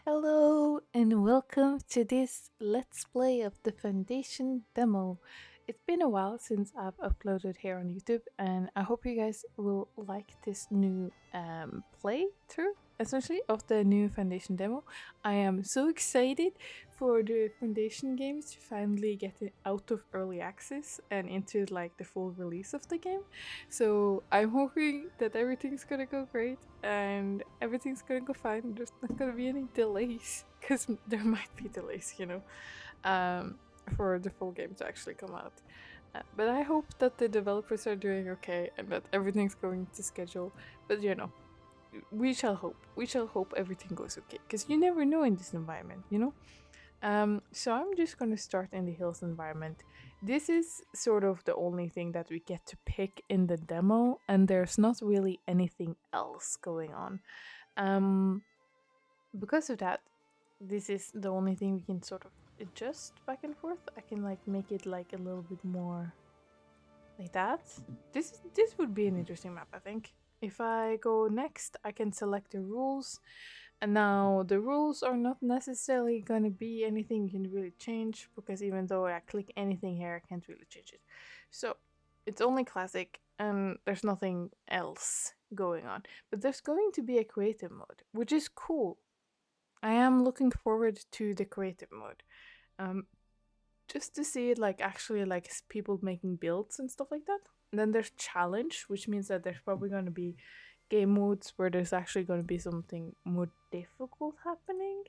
Hello and welcome to this Let's Play of the Foundation demo. It's been a while since I've uploaded here on YouTube, and I hope you guys will like this new playthrough, essentially, of the new Foundation demo. I am so excited for the Foundation games to finally get it out of early access and into like the full release of the game. So I'm hoping that everything's gonna go great and everything's gonna go fine. There's not gonna be any delays because there might be delays, um, for the full game to actually come out. But I hope that the developers are doing okay and that everything's going to schedule. But we shall hope. We shall hope everything goes okay because you never know in this environment. So I'm just gonna start in the hills environment. This is sort of the only thing that we get to pick in the demo, and there's not really anything else going on. Um, because of that, this is the only thing we can sort of adjust back and forth. I can like make it like a little bit more like that. This would be an interesting map, I think. If I go next, I can select the rules, and now the rules are not necessarily going to be anything you can really change because even though I click anything here, I can't really change it. So it's only classic and there's nothing else going on. But there's going to be a creative mode, which is cool. I am looking forward to the creative mode. Um, just to see it like actually like people making builds and stuff like that. And then there's challenge, which means that there's probably going to be game modes where there's actually going to be something more difficult happening.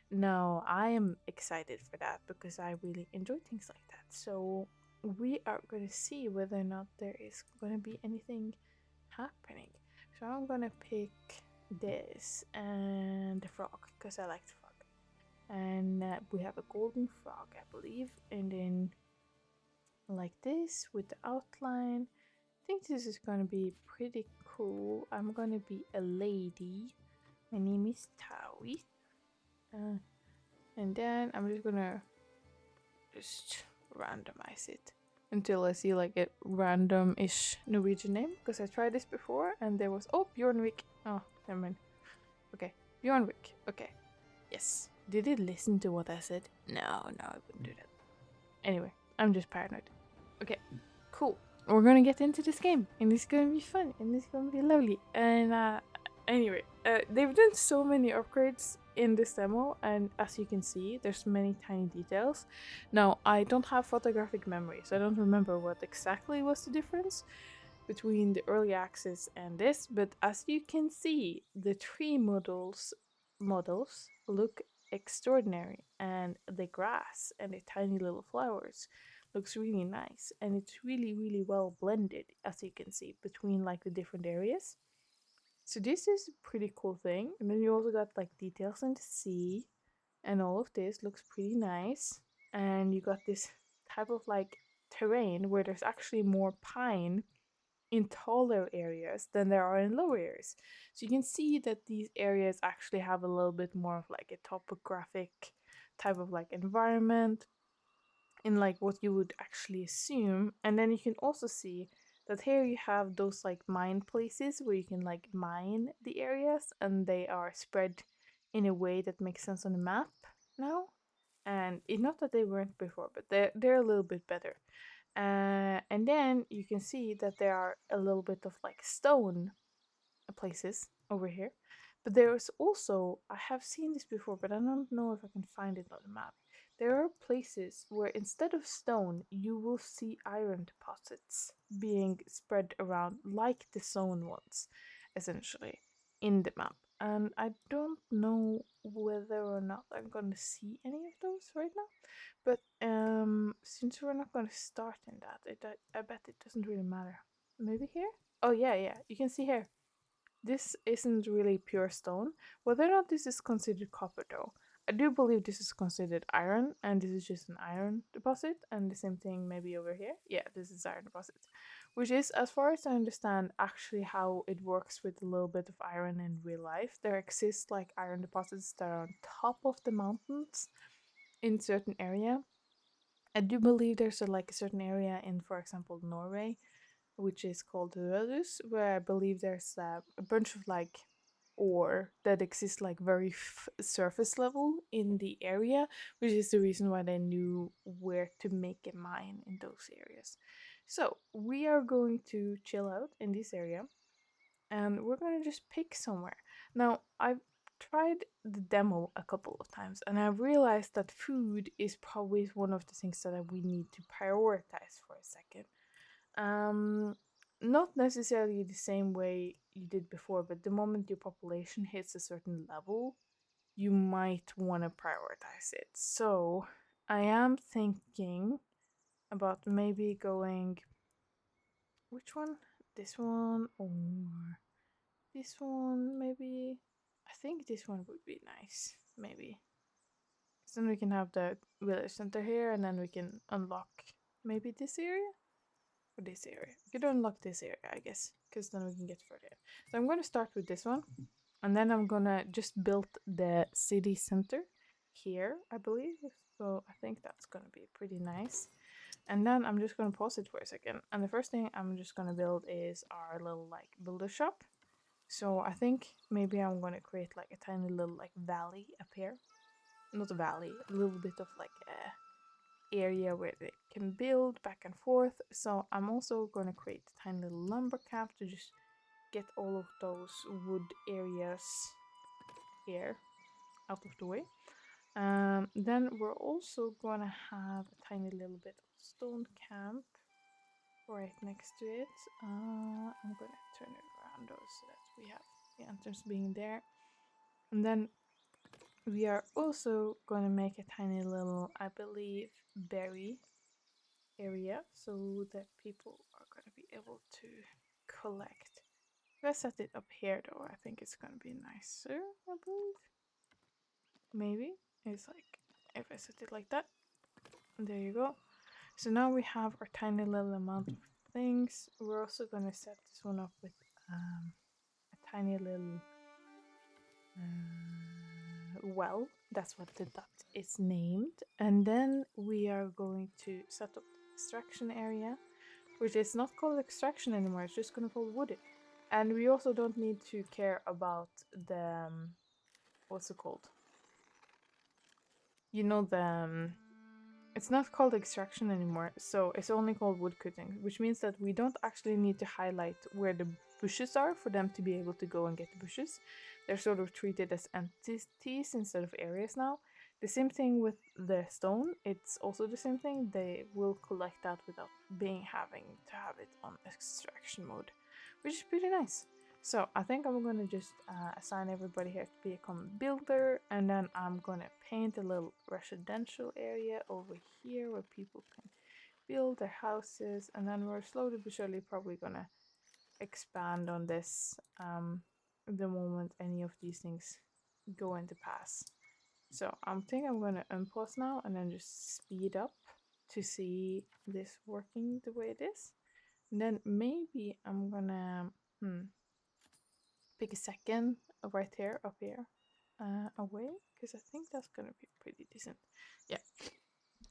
Now, I am excited for that because I really enjoy things like that. So, we are going to see whether or not there is going to be anything happening. So, I'm going to pick this and the frog because I like the frog. And we have a golden frog, I believe, and then like this with the outline. I think this is gonna be pretty cool. I'm gonna be a lady. My name is Tawi. Uh, and then I'm just gonna just randomize it until I see like a random-ish Norwegian name because I tried this before and there was Bjornvik. Oh, never mind. Okay, Bjornvik. Okay, yes. Did it listen to what I said? No, I wouldn't do that. Anyway, I'm just paranoid. Okay, cool. We're gonna get into this game, and it's gonna be fun, and it's gonna be lovely. And anyway, they've done so many upgrades in this demo, and as you can see, there's many tiny details. Now, I don't have photographic memory, so I don't remember what exactly was the difference between the early access and this. But as you can see, the tree models look extraordinary, and the grass and the tiny little flowers looks really nice, and it's really well blended, as you can see, between like the different areas. So this is a pretty cool thing. And then you also got like details in the sea, and all of this looks pretty nice. And you got this type of like terrain where there's actually more pine in taller areas than there are in lower areas. So you can see that these areas actually have a little bit more of like a topographic type of like environment in like what you would actually assume. And then you can also see that here you have those like mine places where you can like mine the areas and they are spread in a way that makes sense on the map now. And it's not that they weren't before, but they're a little bit better. And then you can see that there are a little bit of like stone places over here. But there's also, I have seen this before, but I don't know if I can find it on the map. There are places where instead of stone, you will see iron deposits being spread around like the zone ones, essentially, in the map. And I don't know whether or not I'm going to see any of those right now. But since we're not going to start in that, I bet it doesn't really matter. Maybe here? Oh, yeah. You can see here. This isn't really pure stone. Whether or not this is considered copper, though, I do believe this is considered iron, and this is just an iron deposit. And the same thing maybe over here. Yeah, this is iron deposit, which is, as far as I understand, actually how it works with a little bit of iron in real life. There exist like iron deposits that are on top of the mountains in certain area. I do believe there's like a certain area in, for example, Norway, which is called Rødhus, where I believe there's a bunch of like ore that exists like very surface level in the area, which is the reason why they knew where to make a mine in those areas. So we are going to chill out in this area and we're going to just pick somewhere. Now, I've tried the demo a couple of times and I realized that food is probably one of the things that we need to prioritize for a second. Um, Not necessarily the same way you did before, but the moment your population hits a certain level, you might want to prioritize it. So, I am thinking about maybe going which one? This one or this one, maybe. I think this one would be nice, maybe. 'Cause then we can have the village center here, and then we can unlock maybe this area or this area. We could unlock this area, I guess, because then we can get further in. So I'm gonna start with this one, and then I'm gonna just build the city center here, I believe. So I think that's gonna be pretty nice. And then I'm just gonna pause it for a second. And the first thing I'm just gonna build is our little like builder shop. So I think maybe I'm gonna create like a tiny little like valley up here. Not a valley, a little bit of like a area where they can build back and forth. So I'm also gonna create a tiny little lumber camp to just get all of those wood areas here out of the way. Then we're also gonna have a tiny little bit of stone camp right next to it. I'm gonna turn it around though so that we have the entrance being there. And then we are also gonna make a tiny little, I believe, berry area so that people are gonna be able to collect. If I set it up here though, I think it's gonna be nicer, I believe. Maybe. It's like if I set it like that. There you go. So now we have our tiny little amount of things. We're also gonna set this one up with a tiny little well. That's what the dot is named. And then we are going to set up the extraction area, which is not called extraction anymore. It's just gonna call wood. And we also don't need to care about the what's it called? You know the it's not called extraction anymore, so it's only called wood cutting, which means that we don't actually need to highlight where the bushes are for them to be able to go and get the bushes. They're sort of treated as entities instead of areas now. The same thing with the stone, it's also the same thing. They will collect that without having to have it on extraction mode, which is pretty nice. So I think I'm gonna just assign everybody here to be a common builder, and then I'm gonna paint a little residential area over here where people can build their houses, and then we're slowly but surely probably gonna expand on this the moment any of these things go into pass. So I think I'm gonna unpause now and then just speed up to see this working the way it is. And then maybe I'm gonna pick a second right here, up here, away, because I think that's gonna be pretty decent. Yeah.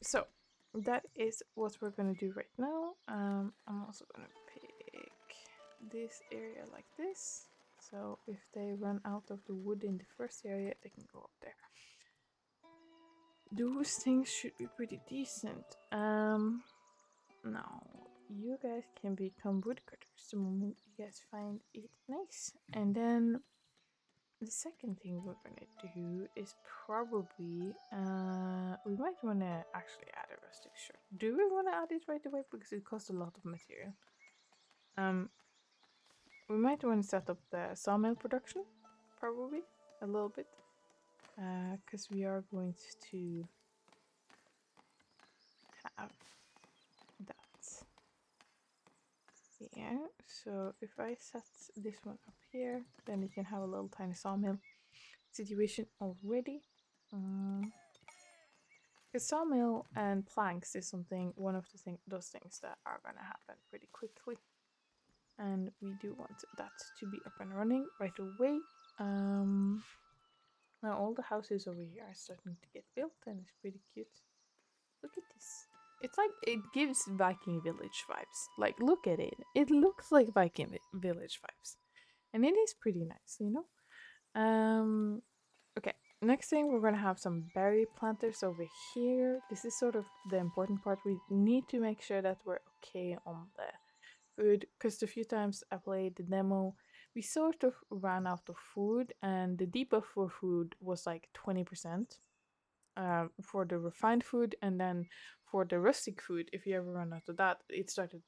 So that is what we're gonna do right now. I'm also gonna pick this area like this. So if they run out of the wood in the first area, they can go up there. Those things should be pretty decent. Now you guys can become woodcutters the moment you guys find it nice, and then the second thing we're gonna do is probably we might wanna actually add a rustic shirt. Do we wanna add it right away because it costs a lot of material? We might wanna set up the sawmill production, probably a little bit, because we are going to have that here. So if I set this one up here, then we can have a little tiny sawmill situation already. Because sawmill and planks is one of those things that are gonna happen pretty quickly, and we do want that to be up and running right away. Now all the houses over here are starting to get built, and it's pretty cute. Look at this. It's like it gives Viking village vibes. Like look at it. It looks like Viking village vibes, and it is pretty nice, you know. Okay, next thing we're gonna have some berry planters over here. This is sort of the important part. We need to make sure that we're okay on the food, because the few times I played the demo, we sort of ran out of food, and the debuff for food was like 20% for the refined food, and then for the rustic food, if you ever run out of that, it started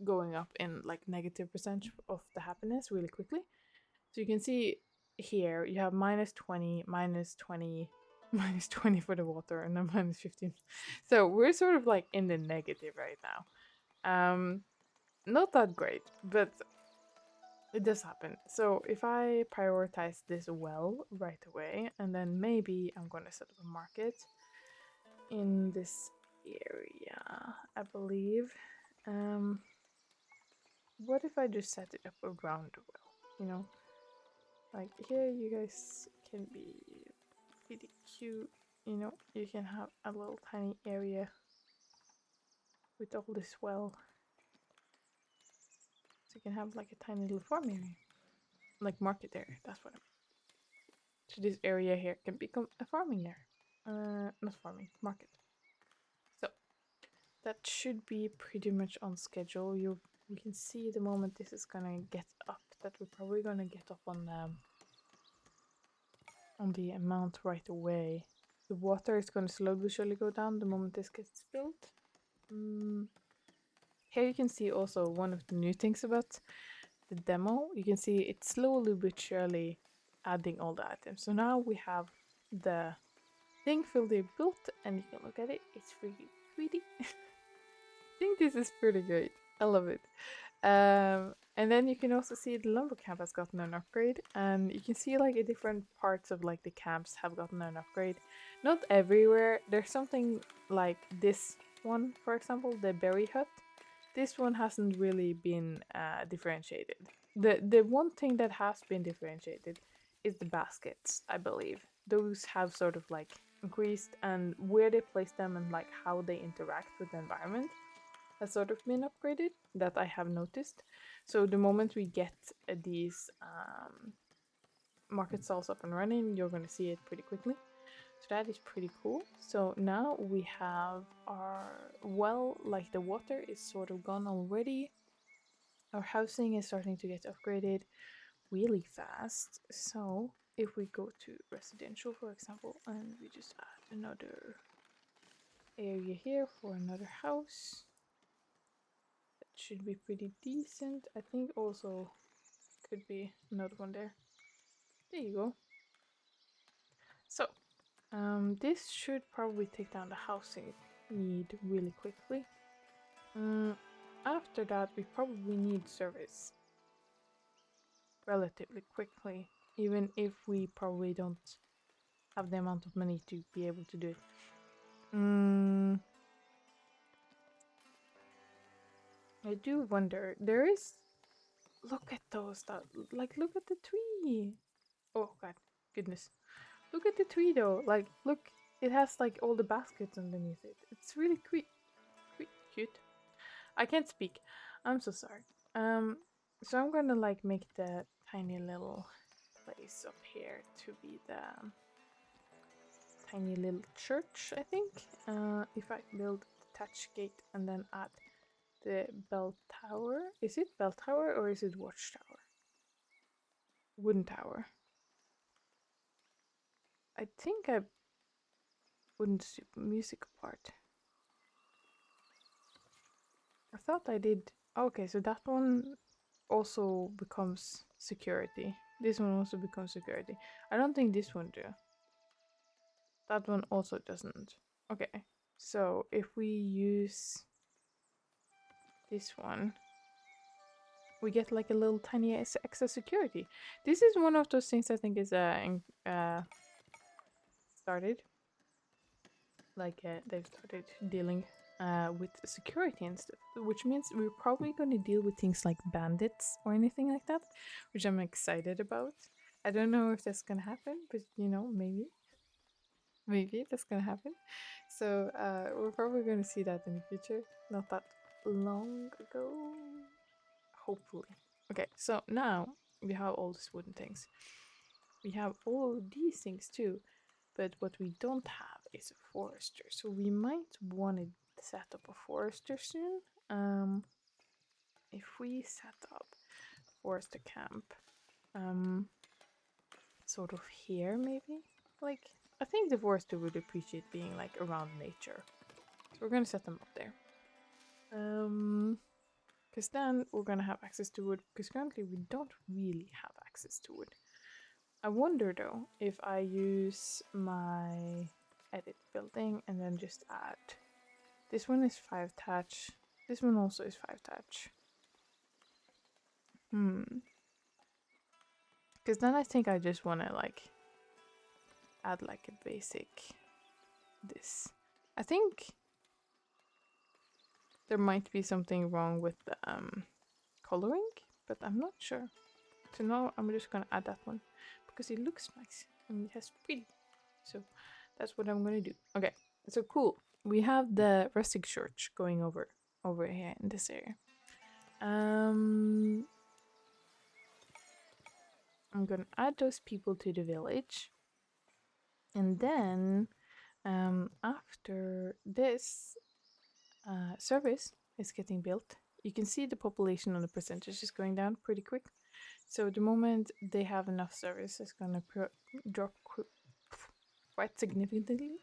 going up in like negative percentage of the happiness really quickly. So you can see here you have minus 20, minus 20, minus 20 for the water, and then minus 15. So we're sort of like in the negative right now. Not that great, but it does happen. So if I prioritize this well right away, and then maybe I'm gonna set up a market in this area, I believe. Um, what if I just set it up around the well? You know, like here you guys can be pretty cute. You know, you can have a little tiny area with all this well. So you can have like a tiny little farm area. Like market area, that's what I mean. So this area here can become a farming area. Not farming, market. So that should be pretty much on schedule. You can see the moment this is gonna get up that we're probably gonna get up on the amount right away. The water is gonna slowly but surely go down the moment this gets built. Here you can see also one of the new things about the demo. You can see it's slowly but surely adding all the items. So now we have the thing fully built, and you can look at it. It's really pretty. I think this is pretty great. I love it. And then you can also see the lumber camp has gotten an upgrade, and you can see like different parts of like the camps have gotten an upgrade. Not everywhere. There's something like this one, for example, the berry hut. This one hasn't really been differentiated. The one thing that has been differentiated is the baskets, I believe. Those have sort of like increased, and where they place them and like how they interact with the environment has sort of been upgraded, that I have noticed. So the moment we get these market stalls up and running, you're going to see it pretty quickly. So that is pretty cool. So now we have our well, like the water is sort of gone already. Our housing is starting to get upgraded really fast. So if we go to residential, for example, and we just add another area here for another house, that should be pretty decent. I think also could be another one there. There you go. So this should probably take down the housing need really quickly. After that, we probably need service relatively quickly, even if we probably don't have the amount of money to be able to do it. I do wonder. There is. Look at those. That like look at the tree. Oh god, goodness. Look at the tree though. Like look, it has like all the baskets underneath it. It's really cute. I can't speak. I'm so sorry. So I'm gonna like make the tiny little place up here to be the tiny little church, I think. If I build the touch gate and then add the bell tower. Is it bell tower or is it watchtower? Wooden tower. I think I wouldn't do music part. I thought I did. Okay, so that one also becomes security. This one also becomes security. I don't think this one do. That one also doesn't. Okay, so if we use this one, we get like a little tiny extra security. This is one of those things I think is started. Like they've started dealing with security and stuff, which means we're probably going to deal with things like bandits or anything like that, which I'm excited about. I don't know if that's gonna happen, but you know, maybe that's gonna happen. So we're probably gonna see that in the future, not that long ago, hopefully. Okay, so now we have all these wooden things. we have all these things too, but what we don't have is a forester. So we might want to set up a forester soon. If we set up forester camp, sort of here maybe, like I think the forester would appreciate being like around nature. So we're gonna set them up there. Because then we're gonna have access to wood. Because currently we don't really have access to wood. I wonder though if I use my edit building and then just add. This one is 5 thatch. This one also is 5 thatch. Because then I think I just want to like add like a basic this. I think there might be something wrong with the coloring, but I'm not sure. So now I'm just gonna add that one because it looks nice and it has pretty. So that's what I'm gonna do. Okay, so cool. We have the rustic church going over here in this area. I'm gonna add those people to the village, and then after this service is getting built, you can see the population on the percentage is going down pretty quick. So the moment they have enough service, it's gonna drop quite significantly.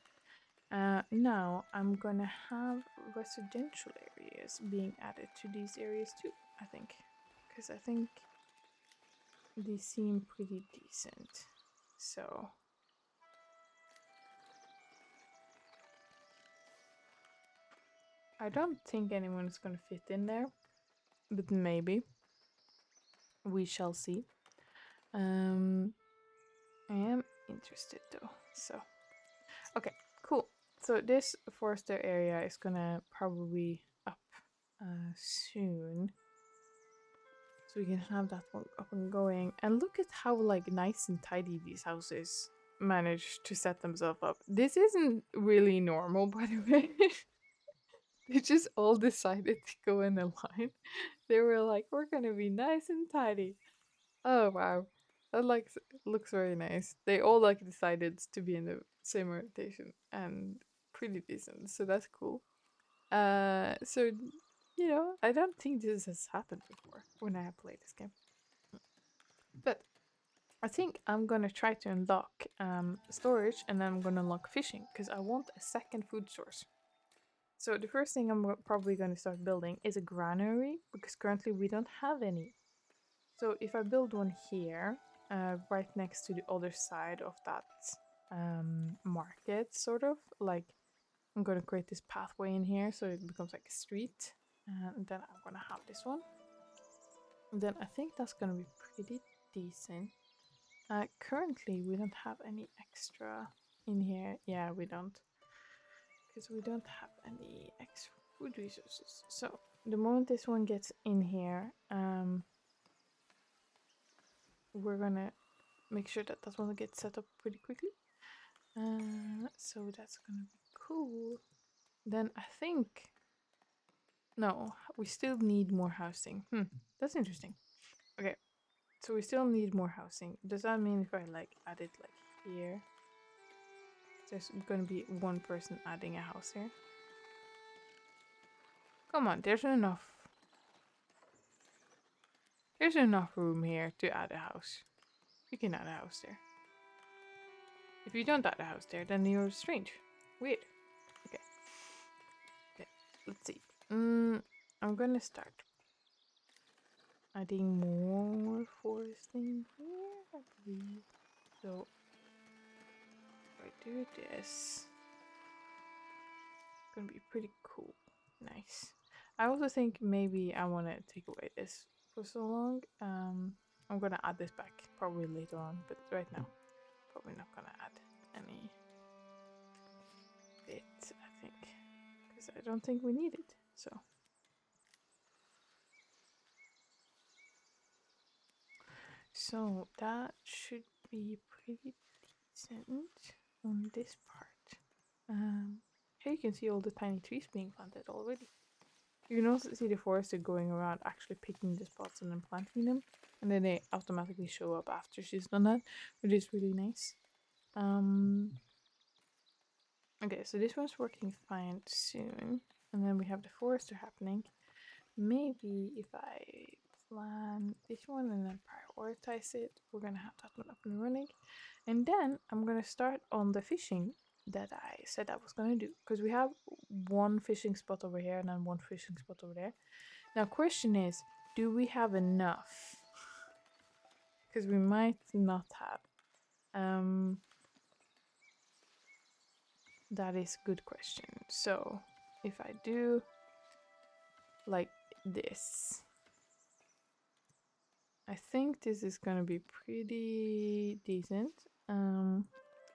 Now I'm gonna have residential areas being added to these areas too, I think. Because I think these seem pretty decent. So I don't think anyone's gonna fit in there, but maybe. We shall see. I am interested though, so okay, cool. So this forester area is gonna probably up soon, so we can have that one up and going. And look at how like nice and tidy these houses manage to set themselves up. This isn't really normal, by the way. They just all decided to go in a line. They were like, we're gonna be nice and tidy. Oh wow. That like looks very nice. They all like decided to be in the same rotation and pretty decent. So that's cool. So you know, I don't think this has happened before when I have played this game. But I think I'm gonna try to unlock storage and then I'm gonna unlock fishing because I want a second food source. So the first thing I'm probably gonna start building is a granary because currently we don't have any. So if I build one here, right next to the other side of that market, sort of, like I'm gonna create this pathway in here so it becomes like a street. And then I'm gonna have this one. And then I think that's gonna be pretty decent. Currently, we don't have any extra in here. Yeah, we don't. Because we don't have any extra food resources. So the moment this one gets in here, we're gonna make sure that that one gets set up pretty quickly. So that's gonna be cool. Then I think no, we still need more housing. That's interesting. Okay, so we still need more housing. Does that mean if I like add it like here, there's gonna be one person adding a house here? Come on, there's enough. There's enough room here to add a house. You can add a house there. If you don't add a house there, then you're strange. Weird. Okay. Okay, let's see. I'm gonna start adding more foresting here, I believe. So if I do this, it's gonna be pretty cool. Nice. I also think maybe I want to take away this for so long. I'm gonna add this back probably later on, but right now, probably not gonna add any bit, I think, because I don't think we need it. So that should be pretty decent on this part. Here you can see all the tiny trees being planted already. You can also see the forester going around actually picking the spots and then planting them, and then they automatically show up after she's done that, which is really nice. Okay, so this one's working fine soon, and then we have the forester happening. Maybe if I plan this one and then prioritize it, we're gonna have that one up and running, and then I'm gonna start on the fishing that I said I was gonna do, because we have one fishing spot over here and then one fishing spot over there. Now, question is, do we have enough? Because we might not have. That is a good question. So if I do like this, I think this is gonna be pretty decent.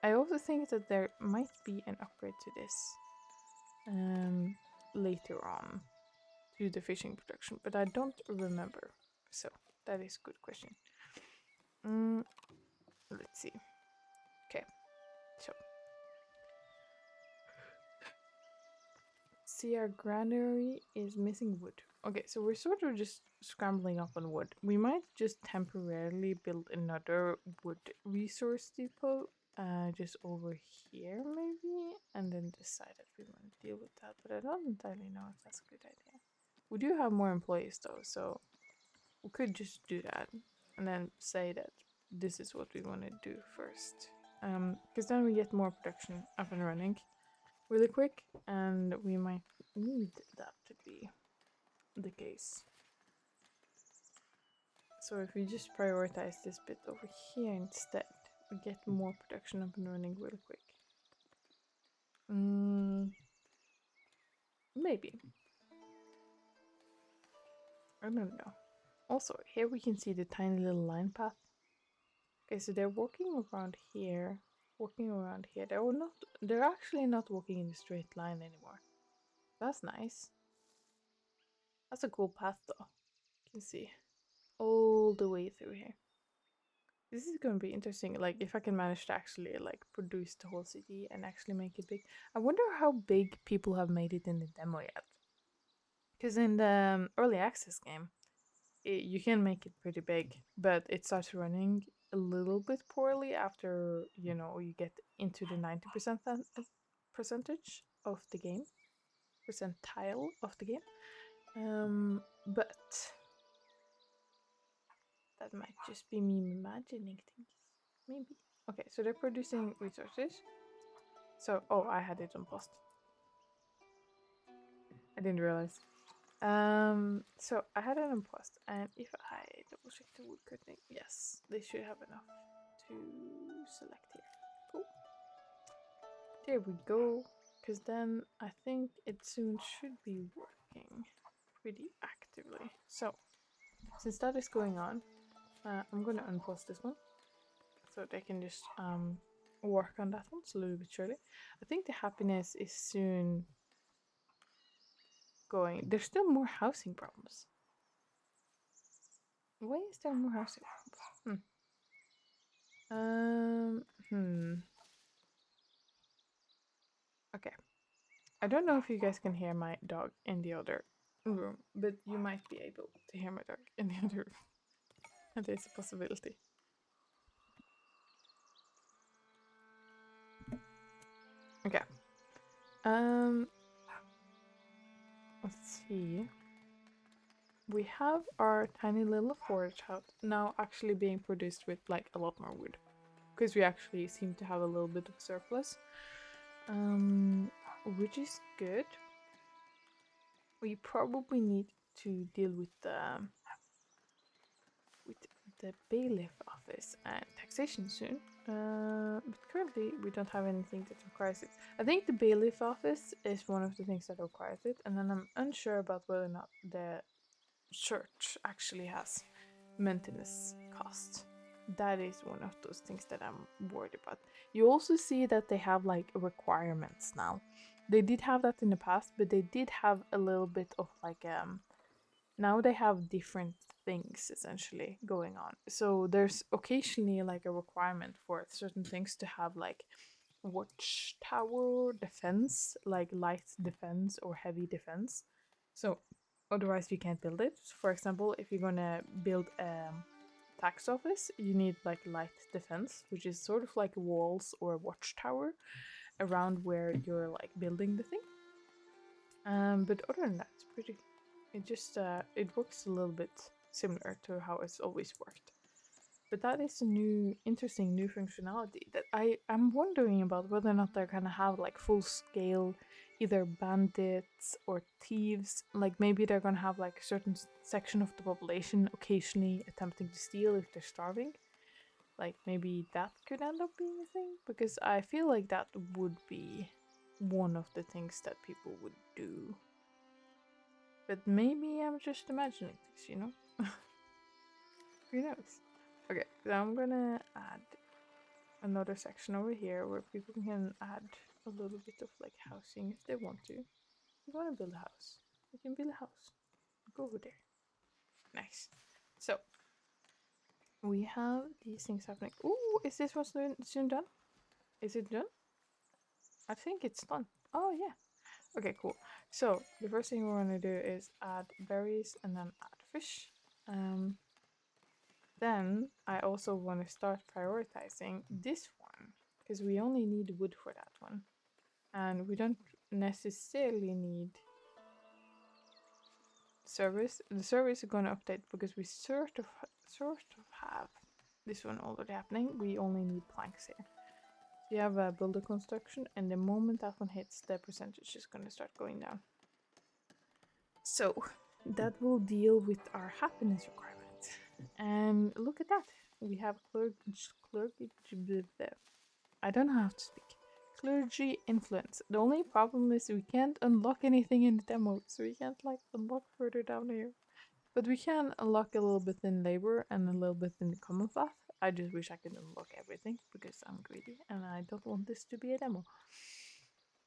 I also think that there might be an upgrade to this later on to the fishing production, but I don't remember. So that is a good question. Let's see. Okay, so see, our granary is missing wood. Okay, so we're sort of just scrambling up on wood. We might just temporarily build another wood resource depot just over here maybe, and then decide if we want to deal with that, but I don't entirely know if that's a good idea. We do have more employees though, so we could just do that and then say that this is what we want to do first, because then we get more production up and running really quick, and we might need that to be the case. So if we just prioritize this bit over here instead, we get more production up and running really quick. Maybe. I don't know. Also, here we can see the tiny little line path. Okay, so they're walking around here, walking around here. They're actually not walking in a straight line anymore. That's nice. That's a cool path though. You can see all the way through here. This is going to be interesting. Like, if I can manage to actually like produce the whole city and actually make it big. I wonder how big people have made it in the demo yet. Because in the early access game, you can make it pretty big, but it starts running a little bit poorly after you get into the 90% percentage of the game, percentile of the game. But that might just be me imagining things. Maybe. Okay, so they're producing resources. So, oh, I had it on post. I didn't realize. So I had it on post, and if I double check the wood cutting, yes, they should have enough to select here. Cool. There we go. Because then I think it soon should be working pretty actively. So, since that is going on, I'm gonna unpost this one so they can just work on that one slowly but surely. I think the happiness is soon going. There's still more housing problems. Why is there more housing problems? Okay. I don't know if you guys can hear my dog in the other room, but you might be able to hear my dog in the other room. And there's a possibility. Okay. Let's see. We have our tiny little forage hut now actually being produced with like a lot more wood, because we actually seem to have a little bit of surplus, which is good. We probably need to deal with the bailiff office and taxation soon, but currently we don't have anything that requires it. I think the bailiff office is one of the things that requires it, and then I'm unsure about whether or not the church actually has maintenance costs. That is one of those things that I'm worried about. You also see that they have like requirements now. They did have that in the past, but they did have a little bit of like now they have different things essentially going on. So there's occasionally like a requirement for certain things to have like watchtower defense, like light defense or heavy defense. So Otherwise, you can't build it. For example, if you're gonna build a tax office, you need like light defense, which is sort of like walls or a watchtower around where you're like building the thing. But other than that, it's pretty. It just it works a little bit similar to how it's always worked. But that is a new, interesting new functionality that I'm wondering about whether or not they're gonna have like full scale, either bandits or thieves. Like maybe they're gonna have like a certain section of the population occasionally attempting to steal if they're starving. Like maybe that could end up being a thing because I feel like that would be one of the things that people would do. But maybe I'm just imagining this, you know? Who knows? Okay, so I'm gonna add another section over here where people can add a little bit of like housing if they want to. You want to build a house, you can build a house. Go over there. Nice. So we have these things happening. Ooh, is this one soon done? Is it done? I think it's done. Oh yeah. Okay, cool. So the first thing we want to do is add berries and then add fish. Um, Then I also want to start prioritizing this one because we only need wood for that one. And we don't necessarily need service. The service is going to update because we sort of have this one already happening. We only need planks here. So you have a builder construction, and the moment that one hits, the percentage is going to start going down. So that will deal with our happiness requirement. And look at that. We have clergy. I don't know how to speak. Clergy influence. The only problem is we can't unlock anything in the demo, so we can't like unlock further down here. But we can unlock a little bit in labor and a little bit in the common path. I just wish I could unlock everything because I'm greedy and I don't want this to be a demo.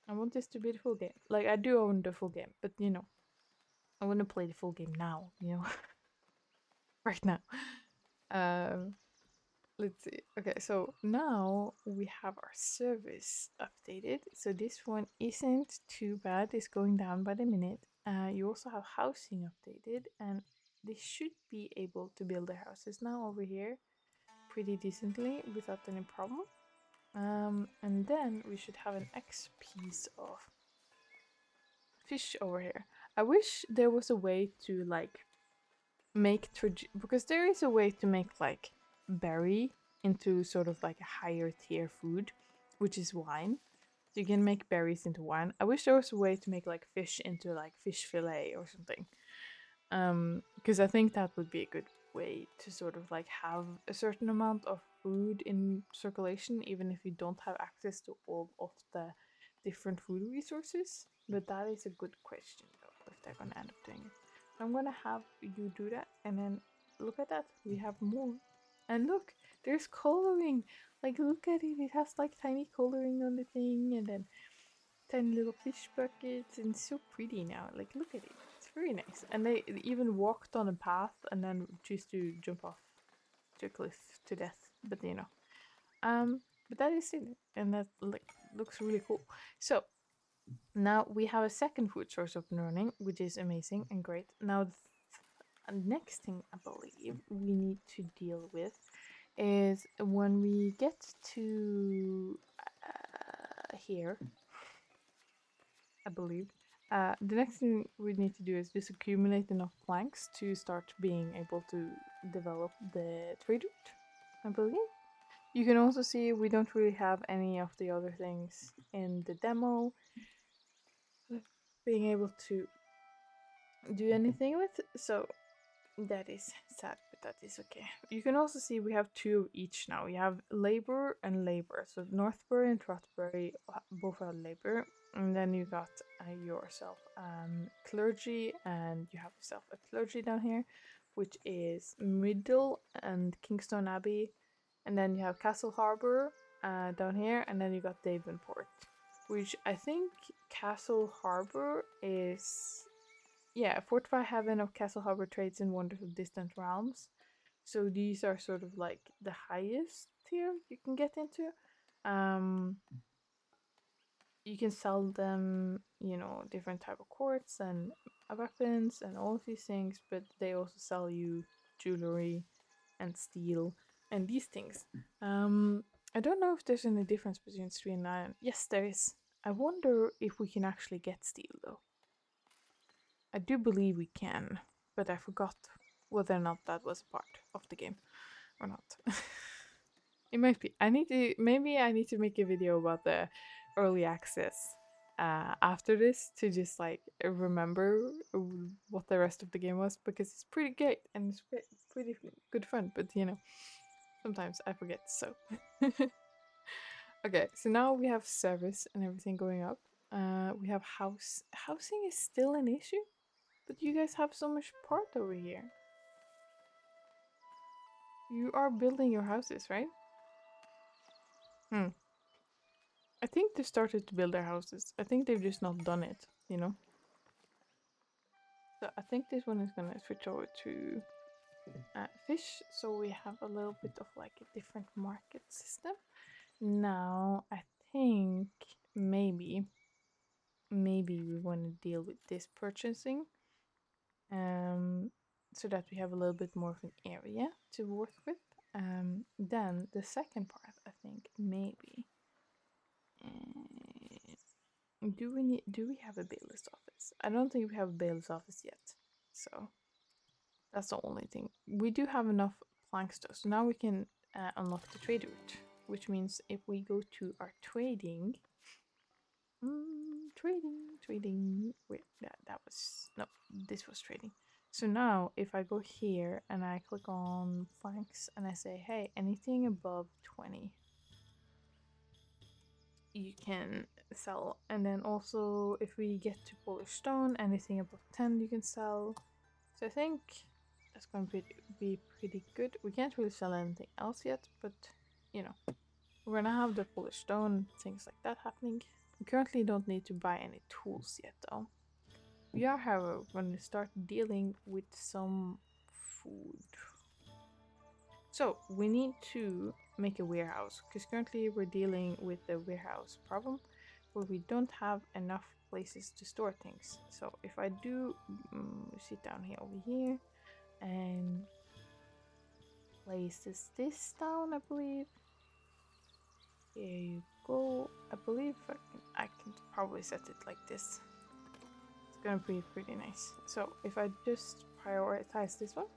I want this to be the full game. Like I do own the full game, but you know, I want to play the full game now. You know, right now. Um, let's see. Okay, so now we have our service updated. So this one isn't too bad. It's going down by the minute. You also have housing updated, and they should be able to build their houses now over here pretty decently without any problem. And then we should have an X piece of fish over here. I wish there was a way to like make because there is a way to make like berry into sort of like a higher tier food, which is wine. So you can make berries into wine. I wish there was a way to make like fish into like fish fillet or something. Because I think that would be a good way to sort of like have a certain amount of food in circulation, even if you don't have access to all of the different food resources. But that is a good question though, if they're gonna end up doing it. So I'm gonna have you do that, and then look at that, we have more. And look, there's coloring. Like look at it, it has like tiny coloring on the thing, and then tiny little fish buckets, and it's so pretty now. Like look at it, it's very nice. And they even walked on a path and then choose to jump off to a cliff to death. But you know, but that is it, and that like looks really cool. So now we have a second food source up and running, which is amazing and great. Now the next thing I believe we need to deal with is when we get to here, I believe. The next thing we need to do is just accumulate enough planks to start being able to develop the trade route, I believe. You can also see we don't really have any of the other things in the demo being able to do anything with, so that is sad, but that is okay. You can also see we have two of each now. We have labor and labor. So Northbury and Trotbury both have labor. And then you got yourself clergy, and you have yourself a clergy down here, which is Middle and Kingstone Abbey. And then you have Castle Harbour down here, and then you got Davenport, which I think Castle Harbour is, yeah, Fortify Heaven of Castle Harbour trades in wonders of distant realms. So these are sort of like the highest tier you can get into. Um, you can sell them, you know, different type of quartz and weapons and all of these things, but they also sell you jewelry and steel and these things. I don't know if there's any difference between steel and iron. Yes, there is. I wonder if we can actually get steel though. I do believe we can, but I forgot whether or not that was part of the game or not. It might be. Maybe I need to make a video about the early access after this to just like remember what the rest of the game was, because it's pretty great and it's pretty good fun. But you know, sometimes I forget. So okay, so now we have service and everything going up. We have housing is still an issue, but you guys have so much part over here. You are building your houses, right? Hmm. I think they started to build their houses. I think they've just not done it, you know? So I think this one is gonna switch over to fish. So we have a little bit of like a different market system. Now I think maybe we want to deal with this purchasing. So that we have a little bit more of an area to work with. Then the second part, I think maybe. Do we have a bailiff's office? I don't think we have a bailiff's office yet. So that's the only thing. We do have enough planks though, so now we can unlock the trade route, which means if we go to our trading, trading. Wait, that was no, this was trading. So now if I go here and I click on planks and I say, hey, anything above 20, you can sell. And then also if we get to polished stone, anything above 10 you can sell. So I think that's going to be pretty good. We can't really sell anything else yet, but you know, we're gonna have the polished stone, things like that happening. We currently don't need to buy any tools yet though. We are, however, going to start dealing with some food. So we need to make a warehouse, because currently we're dealing with the warehouse problem where we don't have enough places to store things. So if I do sit down here over here and places this down, I believe. Here you go. I believe I can probably set it like this. It's gonna be pretty nice. So if I just prioritize this one,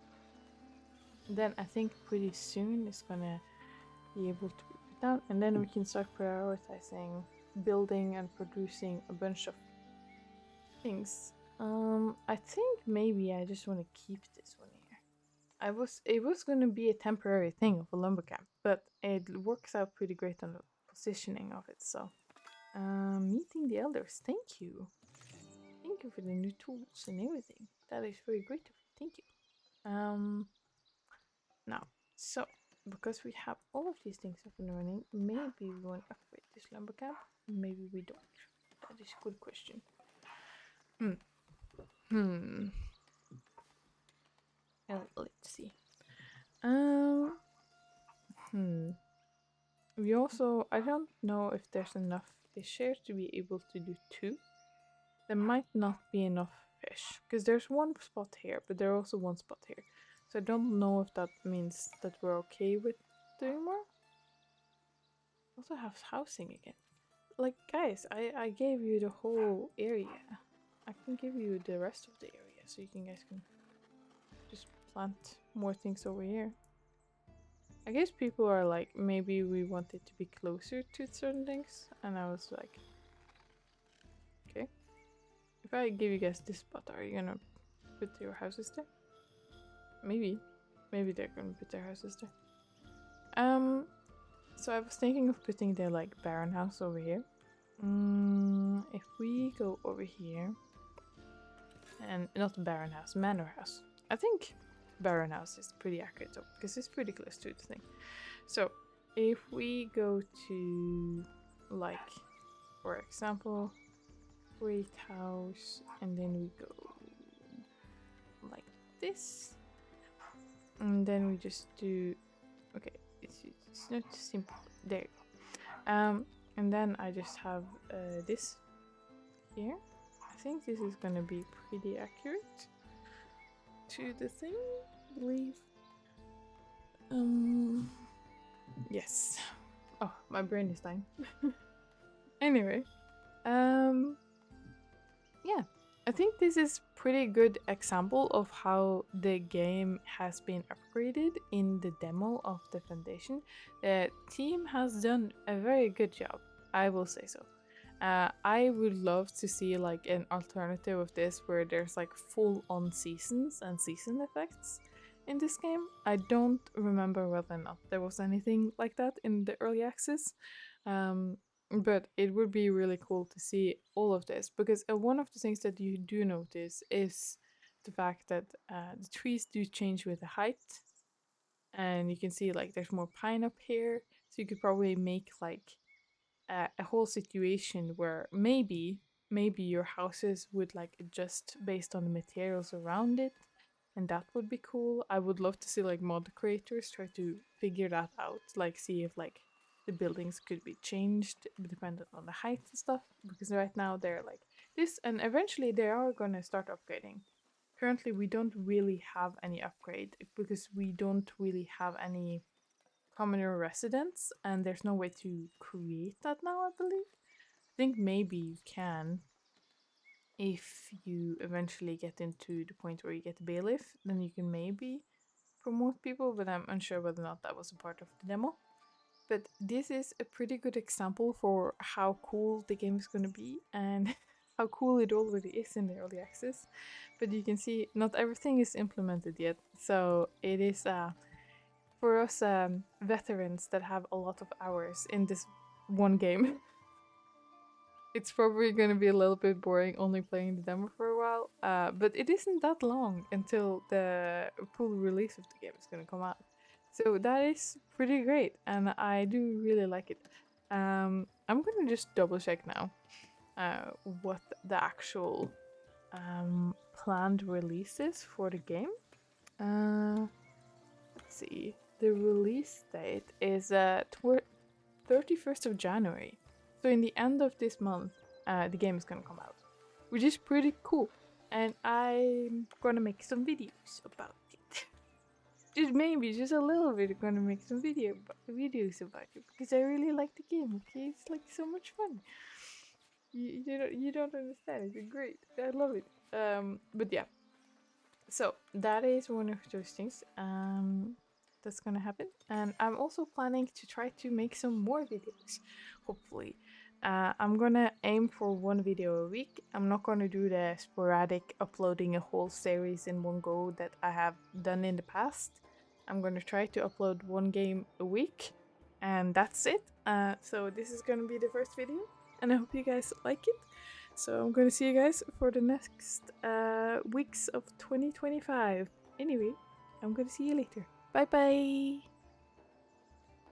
then I think pretty soon it's gonna be able to be put down, and then we can start prioritizing building and producing a bunch of things. I think maybe I just want to keep this one here. It was gonna be a temporary thing of a lumber camp, but it works out pretty great on the positioning of it. So, meeting the elders. Thank you for the new tools and everything. That is very great of you. Thank you. Now, so because we have all of these things up and running, maybe we want to upgrade this lumber camp. Maybe we don't. That is a good question. Let's see. We also, I don't know if there's enough fish here to be able to do 2. There might not be enough fish, because there's one spot here, but there's also one spot here. So I don't know if that means that we're okay with doing more. Also have housing again. Like, guys, I gave you the whole area. I can give you the rest of the area, so you guys can just plant more things over here. I guess people are like, maybe we want it to be closer to certain things, and I was like, okay. If I give you guys this spot, are you gonna put your houses there? Maybe they're gonna put their houses there. So I was thinking of putting their like barren house over here. If we go over here, and not barren house, manor house. I think barren house is pretty accurate though, because it's pretty close to the thing. So if we go to, like, for example, great house, and then we go like this, and then we just do, okay, it's not simple. There you go. And then I just have this here. I think this is gonna be pretty accurate to the thing, I believe. Yes. Oh, my brain is dying. Anyway, yeah, I think this is pretty good example of how the game has been upgraded in the demo of the Foundation. The team has done a very good job, I will say so. I would love to see like an alternative of this where there's like full on seasons and season effects in this game. I don't remember whether or not there was anything like that in the early access. Um, but it would be really cool to see all of this because one of the things that you do notice is the fact that the trees do change with the height, and you can see like there's more pine up here, so you could probably make like a whole situation where maybe your houses would like adjust based on the materials around it, and that would be cool. I would love to see like mod creators try to figure that out, like see if like the buildings could be changed dependent on the height and stuff, because right now they're like this, and eventually they are going to start upgrading. Currently we don't really have any upgrade because we don't really have any commoner residents, and there's no way to create that now, I believe. I think maybe you can if you eventually get into the point where you get bailiff, then you can maybe promote people, but I'm unsure whether or not that was a part of the demo. But this is a pretty good example for how cool the game is going to be and how cool it already is in the early access. But you can see not everything is implemented yet, so it is for us veterans that have a lot of hours in this one game. It's probably going to be a little bit boring only playing the demo for a while, but it isn't that long until the full release of the game is going to come out. So that is pretty great, and I do really like it. I'm going to just double check now what the actual planned release is for the game. Let's see. The release date is 31st of January. So in the end of this month, the game is gonna come out, which is pretty cool. And I'm gonna make some videos about it. Just maybe, just a little bit. Gonna make some videos about it because I really like the game. Okay, it's like so much fun. You don't understand. It's great. I love it. But yeah. So that is one of those things. That's gonna happen, and I'm also planning to try to make some more videos, hopefully. I'm gonna aim for one video a week. I'm not gonna do the sporadic uploading a whole series in one go that I have done in the past. I'm gonna try to upload one game a week, and that's it. So this is gonna be the first video, and I hope you guys like it. So I'm gonna see you guys for the next weeks of 2025. Anyway, I'm gonna see you later. Bye bye!